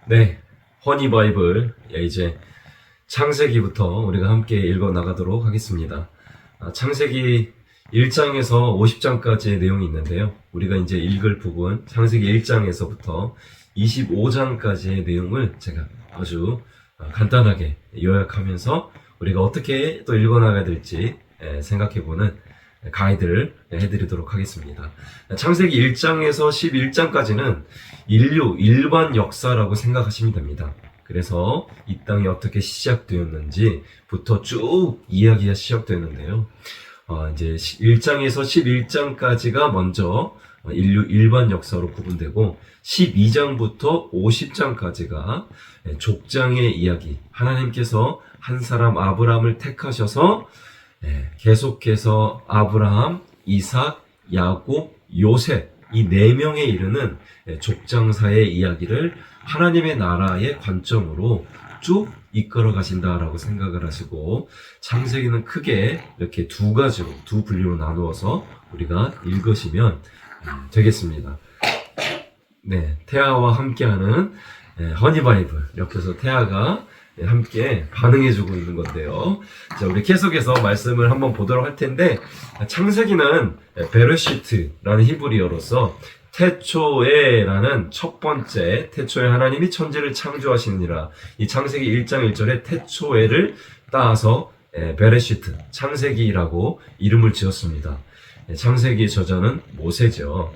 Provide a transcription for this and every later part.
네, 허니 바이블 이제 창세기부터 우리가 함께 읽어 나가도록 하겠습니다. 창세기 1장에서 50장까지의 내용이 있는데요. 우리가 이제 읽을 부분 창세기 1장에서부터 25장까지의 내용을 제가 아주 간단하게 요약하면서 우리가 어떻게 또 읽어 나가야 될지 생각해보는 가이드를 해드리도록 하겠습니다. 창세기 1장에서 11장까지는 인류 일반 역사라고 생각하시면 됩니다. 그래서 이 땅이 어떻게 시작되었는지부터 쭉 이야기가 시작되는데요. 이제 1장에서 11장까지가 먼저 인류 일반 역사로 구분되고 12장부터 50장까지가 족장의 이야기, 하나님께서 한 사람 아브라함을 택하셔서 계속해서 아브라함, 이삭, 야곱, 요셉 이 4명에 이르는 족장사의 이야기를 하나님의 나라의 관점으로 쭉 이끌어 가신다라고 생각을 하시고, 창세기는 크게 이렇게 두 가지로, 두 분류로 나누어서 우리가 읽으시면 되겠습니다. 네, 태아와 함께하는 허니바이블, 옆에서 태아가 함께 반응해주고 있는 건데요. 자, 우리 계속해서 말씀을 한번 보도록 할 텐데, 창세기는 베레시트라는 히브리어로서 태초에라는 첫 번째, 태초에 하나님이 천지를 창조하시니라, 이 창세기 1장 1절에 태초에를 따서 베레시트, 창세기라고 이름을 지었습니다. 창세기의 저자는 모세죠.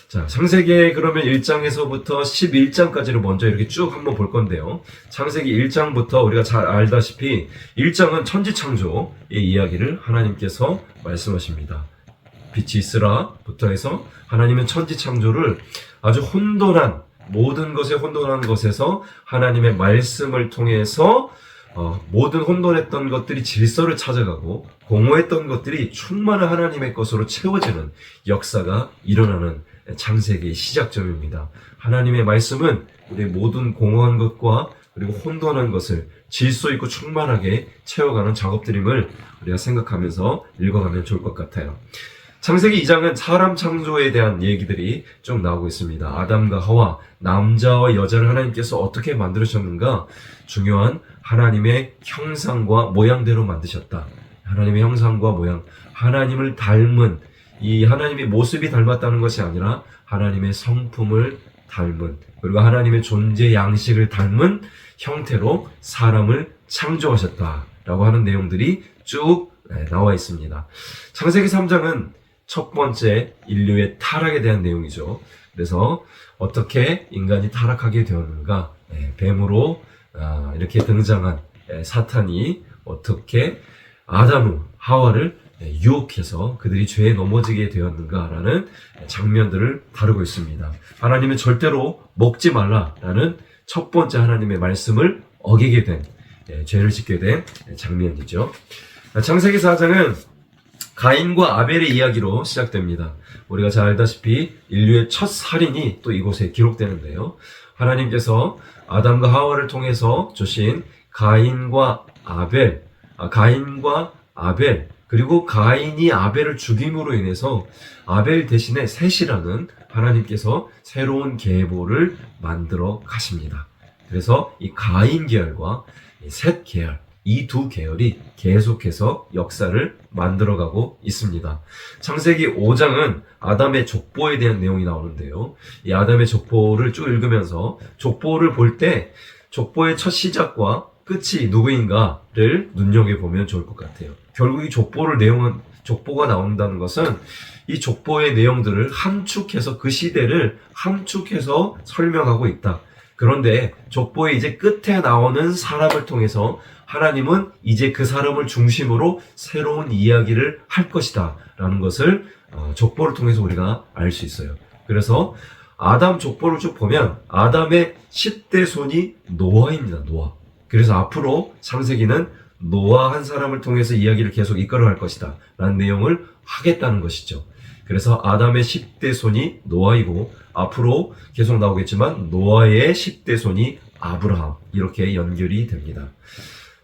자, 창세기 그러면 1장에서부터 11장까지를 먼저 이렇게 쭉 한번 볼 건데요. 창세기 1장부터 우리가 잘 알다시피 1장은 천지창조의 이야기를 하나님께서 말씀하십니다. 빛이 있으라부터 해서 하나님은 천지창조를 아주 혼돈한, 모든 것에 혼돈한 것에서 하나님의 말씀을 통해서 모든 혼돈했던 것들이 질서를 찾아가고 공허했던 것들이 충만한 하나님의 것으로 채워지는 역사가 일어나는 창세기의 시작점입니다. 하나님의 말씀은 우리 모든 공허한 것과 그리고 혼돈한 것을 질서 있고 충만하게 채워가는 작업들임을 우리가 생각하면서 읽어가면 좋을 것 같아요. 창세기 2장은 사람 창조에 대한 얘기들이 쭉 나오고 있습니다. 아담과 하와, 남자와 여자를 하나님께서 어떻게 만드셨는가? 중요한 하나님의 형상과 모양대로 만드셨다. 하나님의 형상과 모양, 하나님을 닮은, 이 하나님의 모습이 닮았다는 것이 아니라 하나님의 성품을 닮은, 그리고 하나님의 존재 양식을 닮은 형태로 사람을 창조하셨다라고 하는 내용들이 쭉 나와 있습니다. 창세기 3장은 첫 번째 인류의 타락에 대한 내용이죠. 그래서 어떻게 인간이 타락하게 되었는가, 뱀으로 이렇게 등장한 사탄이 어떻게 아담, 하와를 유혹해서 그들이 죄에 넘어지게 되었는가라는 장면들을 다루고 있습니다. 하나님은 절대로 먹지 말라라는 첫 번째 하나님의 말씀을 어기게 된, 죄를 짓게 된 장면이죠. 창세기 4장은 가인과 아벨의 이야기로 시작됩니다. 우리가 잘 알다시피 인류의 첫 살인이 또 이곳에 기록되는데요. 하나님께서 아담과 하와를 통해서 주신 가인과 아벨, 그리고 가인이 아벨을 죽임으로 인해서 아벨 대신에 셋이라는 하나님께서 새로운 계보를 만들어 가십니다. 그래서 이 가인 계열과 셋 계열, 이 두 계열이 계속해서 역사를 만들어가고 있습니다. 창세기 5장은 아담의 족보에 대한 내용이 나오는데요. 이 아담의 족보를 쭉 읽으면서 족보를 볼 때 족보의 첫 시작과 끝이 누구인가를 눈여겨보면 좋을 것 같아요. 결국 이 족보가 나온다는 것은 이 족보의 내용들을 함축해서 그 시대를 함축해서 설명하고 있다. 그런데 족보의 이제 끝에 나오는 사람을 통해서 하나님은 이제 그 사람을 중심으로 새로운 이야기를 할 것이다 라는 것을 족보를 통해서 우리가 알 수 있어요. 그래서 아담 족보를 쭉 보면 아담의 10대 손이 노아입니다. 노아. 그래서 앞으로 창세기는 노아 한 사람을 통해서 이야기를 계속 이끌어갈 것이다 라는 내용을 하겠다는 것이죠. 그래서 아담의 10대 손이 노아이고 앞으로 계속 나오겠지만 노아의 10대 손이 아브라함, 이렇게 연결이 됩니다.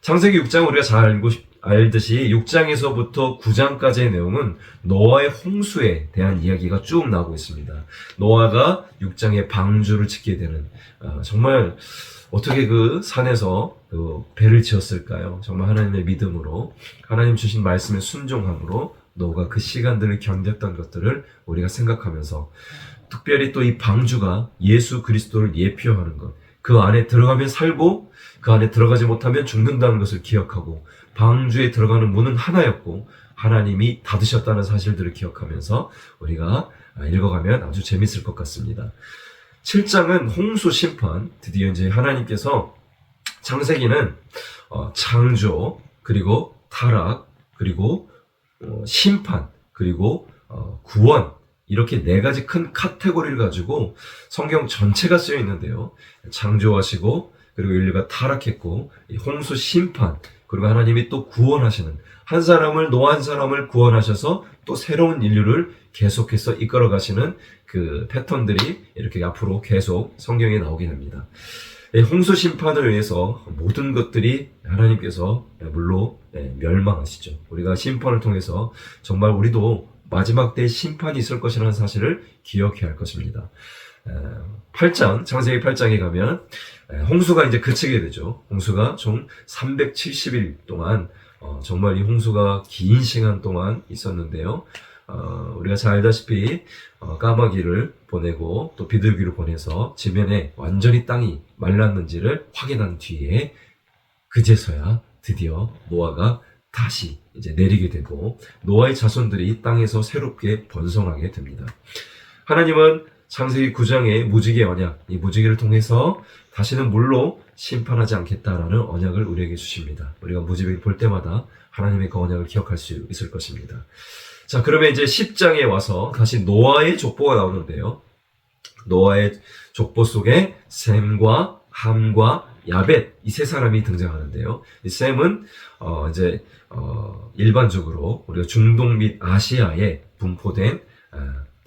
창세기 6장 우리가 잘 알듯이 6장에서부터 9장까지의 내용은 노아의 홍수에 대한 이야기가 쭉 나오고 있습니다. 노아가 6장에 방주를 짓게 되는, 정말 어떻게 그 산에서 그 배를 지었을까요? 정말 하나님의 믿음으로, 하나님 주신 말씀의 순종함으로 노아가 그 시간들을 견뎠던 것들을 우리가 생각하면서, 특별히 또 이 방주가 예수 그리스도를 예표하는 것, 그 안에 들어가면 살고 그 안에 들어가지 못하면 죽는다는 것을 기억하고, 방주에 들어가는 문은 하나였고 하나님이 닫으셨다는 사실들을 기억하면서 우리가 읽어가면 아주 재밌을 것 같습니다. 7장은 홍수 심판, 드디어 이제 하나님께서 창세기는 창조, 그리고 타락, 그리고 심판, 그리고 구원, 이렇게 네 가지 큰 카테고리를 가지고 성경 전체가 쓰여 있는데요. 창조하시고, 그리고 인류가 타락했고, 홍수 심판, 그리고 하나님이 또 구원하시는, 한 사람을, 노아 한 사람을 구원하셔서 또 새로운 인류를 계속해서 이끌어 가시는 그 패턴들이 이렇게 앞으로 계속 성경에 나오게 됩니다. 홍수 심판을 위해서 모든 것들이 하나님께서 물로 멸망하시죠. 우리가 심판을 통해서 정말 우리도 마지막 때에 심판이 있을 것이라는 사실을 기억해야 할 것입니다. 8장, 창세기 8장에 가면 홍수가 이제 그치게 되죠. 홍수가 총 370일 동안, 정말 이 홍수가 긴 시간 동안 있었는데요. 우리가 잘 알다시피 까마귀를 보내고 또 비둘기를 보내서 지면에 완전히 땅이 말랐는지를 확인한 뒤에 그제서야 드디어 노아가 다시 이제 내리게 되고 노아의 자손들이 땅에서 새롭게 번성하게 됩니다. 하나님은 창세기 9장의 무지개 언약, 이 무지개를 통해서 다시는 물로 심판하지 않겠다라는 언약을 우리에게 주십니다. 우리가 무지개 볼 때마다 하나님의 그 언약을 기억할 수 있을 것입니다. 자, 그러면 이제 10장에 와서 다시 노아의 족보가 나오는데요. 노아의 족보 속에 셈과 함과 야벳, 이 세 사람이 등장하는데요. 이 셈은 일반적으로 우리가 중동 및 아시아에 분포된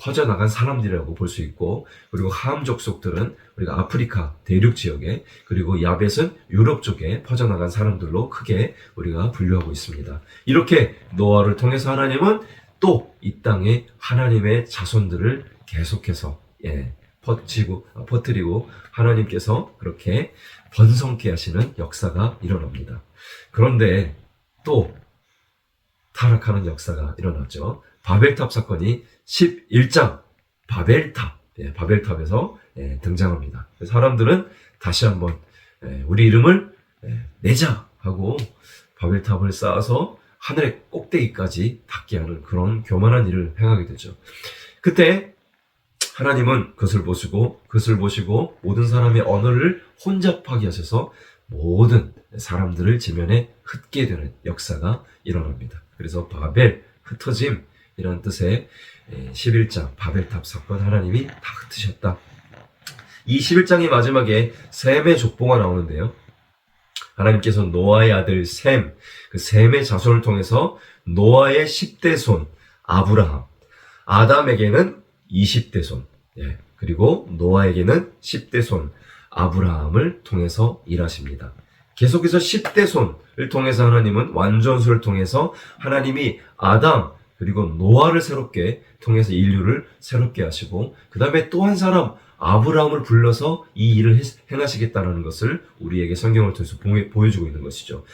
퍼져나간 사람들이라고 볼 수 있고, 그리고 함 족속들은 우리가 아프리카 대륙 지역에, 그리고 야벳은 유럽 쪽에 퍼져나간 사람들로 크게 우리가 분류하고 있습니다. 이렇게 노아를 통해서 하나님은 또 이 땅에 하나님의 자손들을 계속해서 퍼뜨리고 하나님께서 그렇게 번성케 하시는 역사가 일어납니다. 그런데 또 타락하는 역사가 일어났죠. 바벨탑 사건이 11장 바벨탑에서 등장합니다. 사람들은 다시 한번 우리 이름을 내자 하고 바벨탑을 쌓아서 하늘의 꼭대기까지 닿게 하는 그런 교만한 일을 행하게 되죠. 그때 하나님은 그것을 보시고 모든 사람의 언어를 혼잡하게 하셔서 모든 사람들을 지면에 흩게 되는 역사가 일어납니다. 그래서 바벨, 흩어짐, 이런 뜻의 11장 바벨탑 사건, 하나님이 다 흩으셨다. 이 11장의 마지막에 셈의 족보가 나오는데요. 하나님께서 노아의 아들 셈, 그 셈의 자손을 통해서 노아의 10대 손 아브라함, 아담에게는 20대 손, 그리고 노아에게는 10대 손 아브라함을 통해서 일하십니다. 계속해서 10대 손을 통해서 하나님은 완전수를 통해서 하나님이 아담 그리고 노아를 새롭게 통해서 인류를 새롭게 하시고, 그 다음에 또 한 사람 아브라함을 불러서 이 일을 행하시겠다는 것을 우리에게 성경을 통해서 보여주고 있는 것이죠.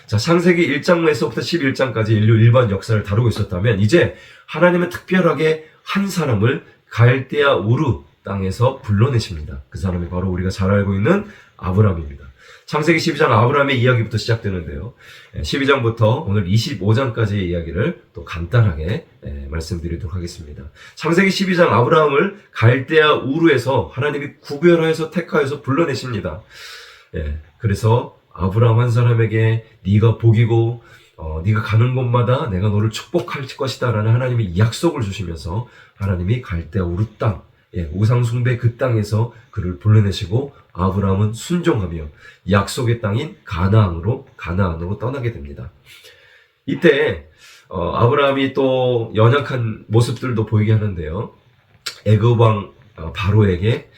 자, 창세기 1장에서부터 11장까지 인류 일반 역사를 다루고 있었다면, 이제 하나님은 특별하게 한 사람을 갈대아 우르 땅에서 불러내십니다. 그 사람이 바로 우리가 잘 알고 있는 아브라함입니다. 창세기 12장 아브라함의 이야기부터 시작되는데요. 12장부터 오늘 25장까지의 이야기를 또 간단하게 말씀드리도록 하겠습니다. 창세기 12장 아브라함을 갈대아 우르에서 하나님이 구별하여서 택하여서 불러내십니다. 그래서 아브라함 한 사람에게 네가 복이고 네가 가는 곳마다 내가 너를 축복할 것이다 라는 하나님의 약속을 주시면서 하나님이 갈대아 우르 땅, 우상 숭배 그 땅에서 그를 불러내시고 아브라함은 순종하며 약속의 땅인 가나안으로 떠나게 됩니다. 이때 아브라함이 또 연약한 모습들도 보이게 하는데요. 애굽 왕 바로에게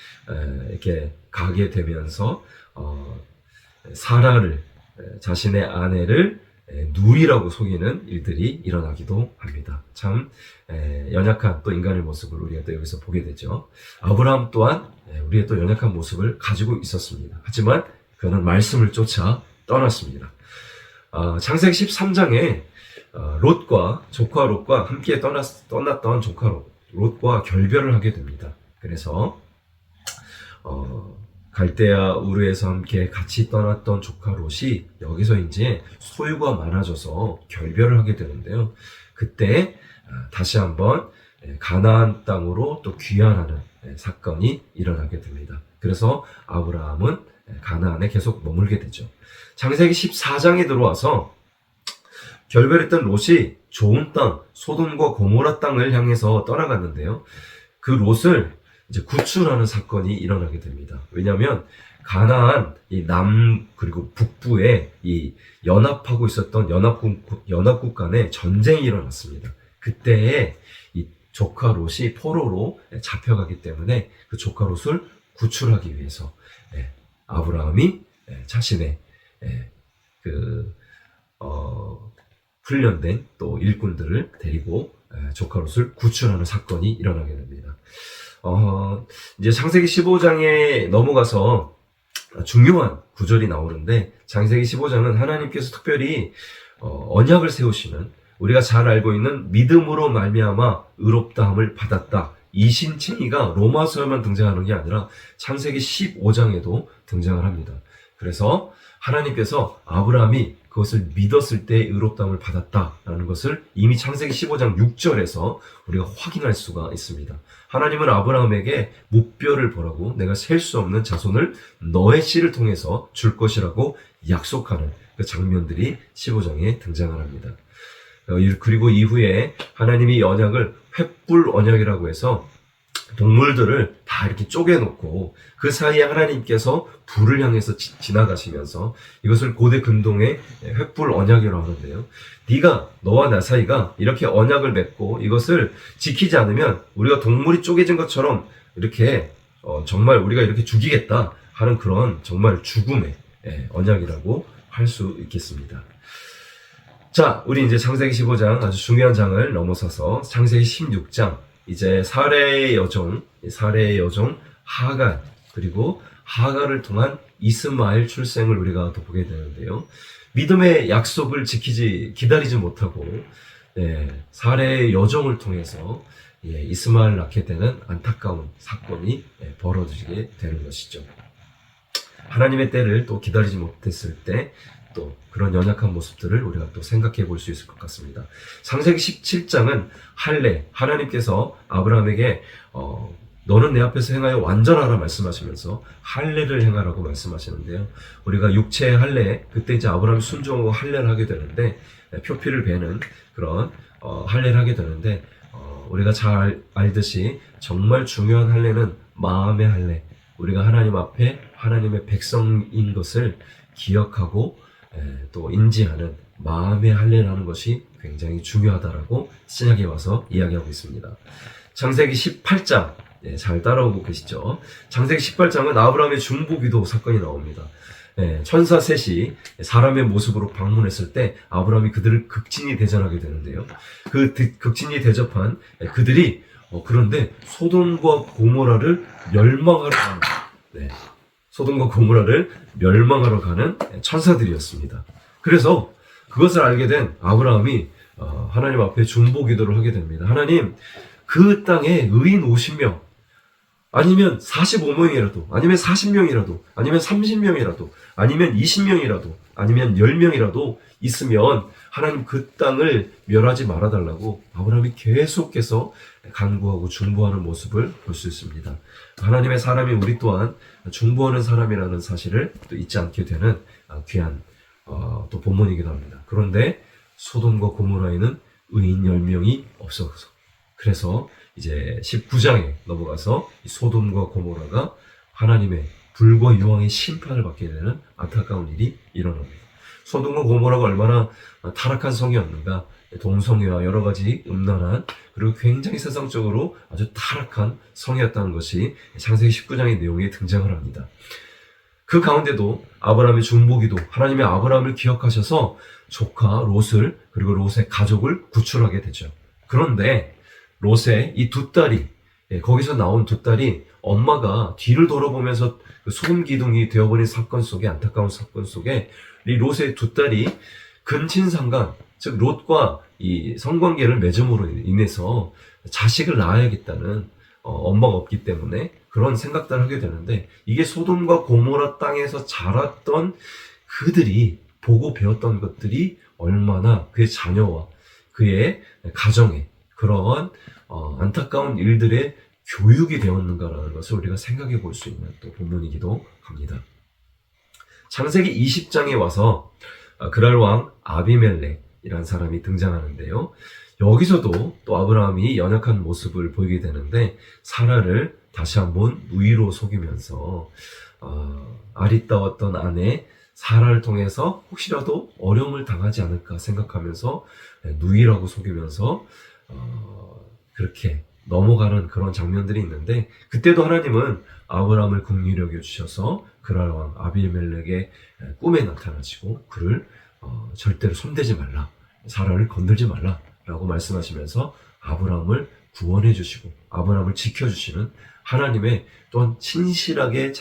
이렇게 가게 되면서 사라를, 자신의 아내를 누이라고 속이는 일들이 일어나기도 합니다. 참 연약한 또 인간의 모습을 우리가 또 여기서 보게 되죠. 아브라함 또한 우리의 또 연약한 모습을 가지고 있었습니다. 하지만 그는 말씀을 쫓아 떠났습니다. 창세기 13장에 롯과 조카 롯과 함께 떠났던 조카 롯과 결별을 하게 됩니다. 그래서 갈대아 우르에서 함께 같이 떠났던 조카 롯이 여기서 이제 소유가 많아져서 결별을 하게 되는데요. 그때 다시 한번 가나안 땅으로 또 귀환하는 사건이 일어나게 됩니다. 그래서 아브라함은 가나안에 계속 머물게 되죠. 창세기 14장에 들어와서 결별했던 롯이 좋은 땅, 소돔과 고모라 땅을 향해서 떠나갔는데요. 그 롯을 이제 구출하는 사건이 일어나게 됩니다. 왜냐하면 가나안 이 남 그리고 북부에 이 연합하고 있었던 연합국 간에 전쟁이 일어났습니다. 그때에 이 조카 롯이 포로로 잡혀가기 때문에 그 조카 롯을 구출하기 위해서 아브라함이 자신의 훈련된 또 일꾼들을 데리고 조카 롯을 구출하는 사건이 일어나게 됩니다. 이제 창세기 15장에 넘어가서 중요한 구절이 나오는데, 창세기 15장은 하나님께서 특별히 언약을 세우시는, 우리가 잘 알고 있는 믿음으로 말미암아 의롭다함을 받았다, 이 신칭의가 로마서에만 등장하는 게 아니라 창세기 15장에도 등장을 합니다. 그래서 하나님께서 아브라함이 그것을 믿었을 때 의롭다함을 받았다라는 것을 이미 창세기 15장 6절에서 우리가 확인할 수가 있습니다. 하나님은 아브라함에게 무뼈를 보라고 내가 셀 수 없는 자손을 너의 씨를 통해서 줄 것이라고 약속하는 그 장면들이 15장에 등장을 합니다. 그리고 이후에 하나님이 이 언약을 횃불 언약이라고 해서 동물들을 다 이렇게 쪼개놓고 그 사이에 하나님께서 불을 향해서 지나가시면서 이것을 고대 근동의 횃불 언약이라고 하는데요. 네가 너와 나 사이가 이렇게 언약을 맺고 이것을 지키지 않으면 우리가 동물이 쪼개진 것처럼 이렇게 정말 우리가 이렇게 죽이겠다 하는 그런 정말 죽음의 언약이라고 할 수 있겠습니다. 자, 우리 이제 창세기 15장 아주 중요한 장을 넘어서서 창세기 16장, 이제 사례의 여종 하갈, 그리고 하갈을 통한 이스마엘 출생을 우리가 또 보게 되는데요. 믿음의 약속을 기다리지 못하고 사례의 여종을 통해서 이스마엘을 낳게 되는 안타까운 사건이 벌어지게 되는 것이죠. 하나님의 때를 또 기다리지 못했을 때 또 그런 연약한 모습들을 우리가 또 생각해 볼 수 있을 것 같습니다. 창세기 17장은 할례, 하나님께서 아브라함에게 너는 내 앞에서 행하여 완전하라 말씀하시면서 할례를 행하라고 말씀하시는데요. 우리가 육체의 할례, 그때 이제 아브라함이 순종하고 할례를 하게 되는데, 표피를 베는 그런 할례를 하게 되는데, 우리가 잘 알듯이 정말 중요한 할례는 마음의 할례, 우리가 하나님 앞에 하나님의 백성인 것을 기억하고 또 인지하는 마음의 할례라는 것이 굉장히 중요하다라고 신약에 와서 이야기하고 있습니다. 창세기 18장, 잘 따라오고 계시죠? 창세기 18장은 아브라함의 중보기도 사건이 나옵니다. 천사 셋이 사람의 모습으로 방문했을 때 아브라함이 그들을 극진히 대접하게 되는데요. 그 극진히 대접한 그들이 그런데 소돔과 고모라를 멸망하러 가는, 소돔과 고모라를 멸망하러 가는 천사들이었습니다. 그래서 그것을 알게 된 아브라함이 하나님 앞에 중보기도를 하게 됩니다. 하나님, 그 땅에 의인 50명, 아니면 45명이라도, 아니면 40명이라도, 아니면 30명이라도, 아니면 20명이라도, 아니면 10명이라도 있으면 하나님 그 땅을 멸하지 말아달라고 아브라함이 계속해서 간구하고 중보하는 모습을 볼 수 있습니다. 하나님의 사람이 우리 또한 중보하는 사람이라는 사실을 또 잊지 않게 되는 귀한 또 본문이기도 합니다. 그런데 소돔과 고모라에는 의인 10명이 없어서, 그래서 이제 19장에 넘어가서 이 소돔과 고모라가 하나님의 불과 유황의 심판을 받게 되는 안타까운 일이 일어납니다. 소돔과 고모라가 얼마나 타락한 성이었는가, 동성애와 여러 가지 음란한, 그리고 굉장히 세상적으로 아주 타락한 성이었다는 것이 창세기 19장의 내용에 등장을 합니다. 그 가운데도 아브라함의 중보기도 하나님의 아브라함을 기억하셔서 조카 롯을 그리고 롯의 가족을 구출하게 되죠. 그런데 롯의 이 두 딸이 거기서 나온 두 딸이 엄마가 뒤를 돌아보면서 그 소금 기둥이 되어버린 사건 속에 안타까운 사건 속에 이 롯의 두 딸이 근친상간 즉 롯과 이 성관계를 맺음으로 인해서 자식을 낳아야겠다는 엄마가 없기 때문에 그런 생각들을 하게 되는데 이게 소돔과 고모라 땅에서 자랐던 그들이 보고 배웠던 것들이 얼마나 그의 자녀와 그의 가정에 그러한 안타까운 일들의 교육이 되었는가라는 것을 우리가 생각해 볼 수 있는 또 본문이기도 합니다. 창세기 20장에 와서 그랄 왕 아비멜렉이라는 사람이 등장하는데요. 여기서도 또 아브라함이 연약한 모습을 보이게 되는데 사라를 다시 한번 누이로 속이면서 아리따웠던 아내 사라를 통해서 혹시라도 어려움을 당하지 않을까 생각하면서 누이라고 속이면서 그렇게 넘어가는 그런 장면들이 있는데 그때도 하나님은 아브라함을 긍휼히 여겨주셔서 그랄 왕 아비멜렉의 꿈에 나타나시고 그를 절대로 손대지 말라, 사라를 건들지 말라 라고 말씀하시면서 아브라함을 구원해 주시고 아브라함을 지켜주시는 하나님의 또한 친실하게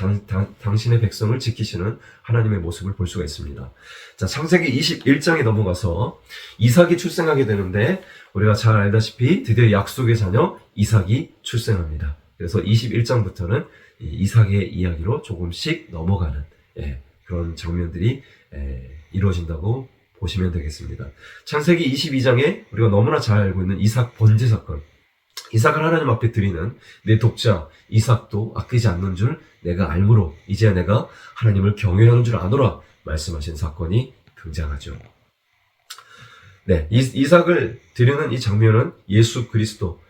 당신의 백성을 지키시는 하나님의 모습을 볼 수가 있습니다. 자, 창세기 21장에 넘어가서 이삭이 출생하게 되는데 우리가 잘 알다시피 드디어 약속의 자녀 이삭이 출생합니다. 그래서 21장부터는 이삭의 이야기로 조금씩 넘어가는 그런 장면들이 이루어진다고 보시면 되겠습니다. 창세기 22장에 우리가 너무나 잘 알고 있는 이삭 번제 사건. 이삭을 하나님 앞에 드리는 내 독자 이삭도 아끼지 않는 줄 내가 알므로 이제야 내가 하나님을 경외하는 줄 아노라 말씀하신 사건이 등장하죠. 네, 이삭을 드리는 이 장면은 예수 그리스도,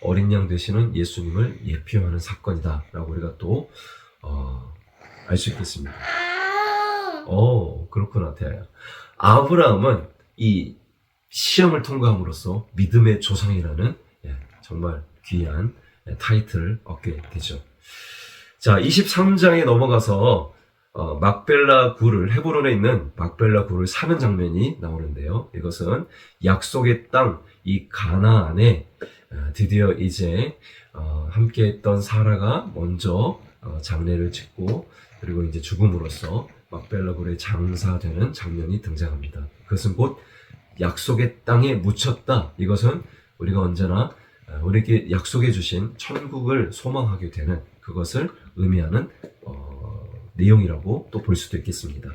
어린 양 되시는 예수님을 예표하는 사건이다 라고 우리가 또 알 수 있겠습니다. 그렇구나, 태아야. 아브라함은 이 시험을 통과함으로써 믿음의 조상이라는 정말 귀한 타이틀을 얻게 되죠. 자, 23장에 넘어가서 막벨라 굴을, 헤브론에 있는 막벨라 굴을 사는 장면이 나오는데요. 이것은 약속의 땅, 이 가나안에 드디어 이제 함께 했던 사라가 먼저 장례를 짓고 그리고 이제 죽음으로써 막벨라 굴에 장사되는 장면이 등장합니다. 그것은 곧 약속의 땅에 묻혔다. 이것은 우리가 언제나 우리에게 약속해 주신 천국을 소망하게 되는 그것을 의미하는 내용이라고 또 볼 수도 있겠습니다.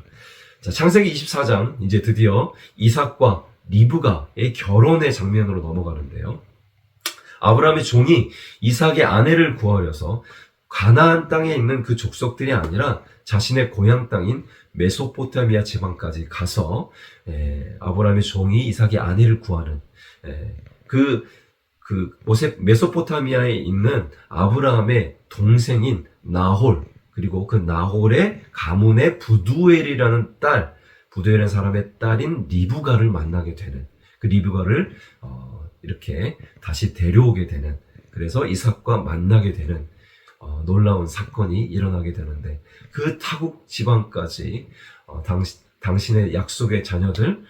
자, 창세기 24장 이제 드디어 이삭과 리브가의 결혼의 장면으로 넘어가는데요. 아브라함의 종이 이삭의 아내를 구하려서 가나안 땅에 있는 그 족속들이 아니라 자신의 고향 땅인 메소포타미아 지방까지 가서 아브라함의 종이 이삭의 아내를 구하는 메소포타미아에 있는 아브라함의 동생인 나홀 그리고 그 나홀의 가문의 부두엘이라는 딸, 부두엘이라는 사람의 딸인 리브가를 만나게 되는 그 리브가를 이렇게 다시 데려오게 되는 그래서 이삭과 만나게 되는 놀라운 사건이 일어나게 되는데 그 타국 지방까지 당신의 약속의 자녀들,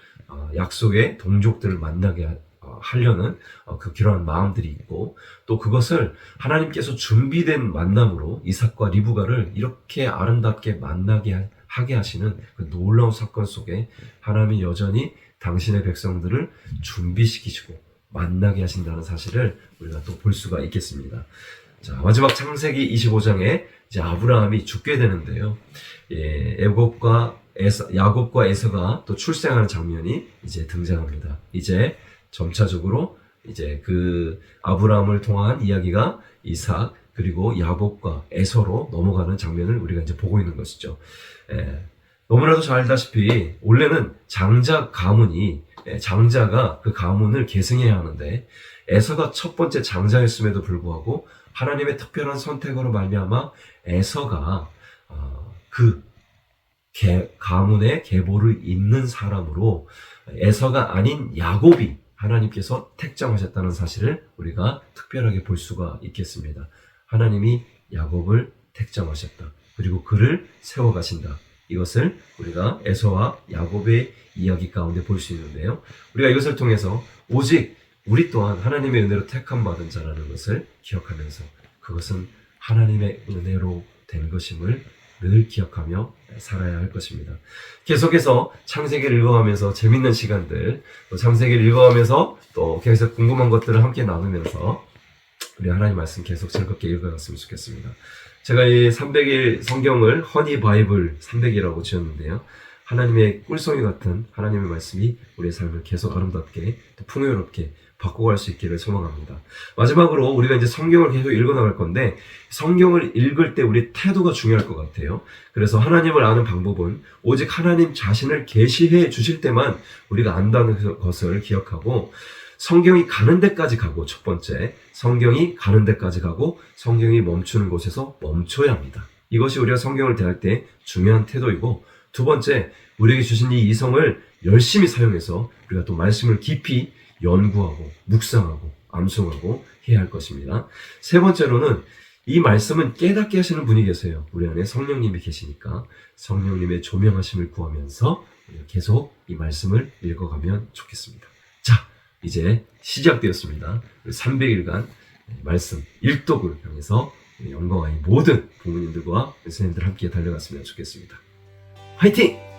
약속의 동족들을 만나게 하려는 그런 마음들이 있고 또 그것을 하나님께서 준비된 만남으로 이삭과 리브가를 이렇게 아름답게 만나게 하게 하시는 그 놀라운 사건 속에 하나님이 여전히 당신의 백성들을 준비시키시고 만나게 하신다는 사실을 우리가 또 볼 수가 있겠습니다. 자, 마지막 창세기 25장에 이제 아브라함이 죽게 되는데요. 야곱과 에서가 또 출생하는 장면이 이제 등장합니다. 이제 점차적으로 이제 그 아브라함을 통한 이야기가 이삭 그리고 야곱과 에서로 넘어가는 장면을 우리가 이제 보고 있는 것이죠. 너무나도 잘 알다시피 원래는 장자 가문이 장자가 그 가문을 계승해야 하는데 에서가 첫 번째 장자였음에도 불구하고 하나님의 특별한 선택으로 말미암아 에서가 그 가문의 계보를 잇는 사람으로 에서가 아닌 야곱이 하나님께서 택정하셨다는 사실을 우리가 특별하게 볼 수가 있겠습니다. 하나님이 야곱을 택정하셨다. 그리고 그를 세워가신다. 이것을 우리가 에서와 야곱의 이야기 가운데 볼 수 있는데요. 우리가 이것을 통해서 오직 우리 또한 하나님의 은혜로 택함 받은 자라는 것을 기억하면서 그것은 하나님의 은혜로 된 것임을 늘 기억하며 살아야 할 것입니다. 계속해서 창세기를 읽어가면서 재밌는 시간들, 또 창세기를 읽어가면서 또 계속 궁금한 것들을 함께 나누면서 우리 하나님 말씀 계속 즐겁게 읽어갔으면 좋겠습니다. 제가 이 300일 성경을 허니 바이블 300이라고 지었는데요. 하나님의 꿀송이 같은 하나님의 말씀이 우리의 삶을 계속 아름답게 또 풍요롭게 바꿔갈 수 있기를 소망합니다. 마지막으로 우리가 이제 성경을 계속 읽어나갈 건데 성경을 읽을 때 우리 태도가 중요할 것 같아요. 그래서 하나님을 아는 방법은 오직 하나님 자신을 계시해 주실 때만 우리가 안다는 것을 기억하고 성경이 가는 데까지 가고 첫 번째, 성경이 가는 데까지 가고 성경이 멈추는 곳에서 멈춰야 합니다. 이것이 우리가 성경을 대할 때 중요한 태도이고 두 번째, 우리에게 주신 이 이성을 열심히 사용해서 우리가 또 말씀을 깊이 연구하고 묵상하고 암송하고 해야 할 것입니다. 세 번째로는 이 말씀은 깨닫게 하시는 분이 계세요. 우리 안에 성령님이 계시니까 성령님의 조명하심을 구하면서 계속 이 말씀을 읽어가면 좋겠습니다. 자, 이제 시작되었습니다. 300일간 말씀 일독을 향해서 영광의 모든 부모님들과 선생님들 함께 달려갔으면 좋겠습니다. 화이팅!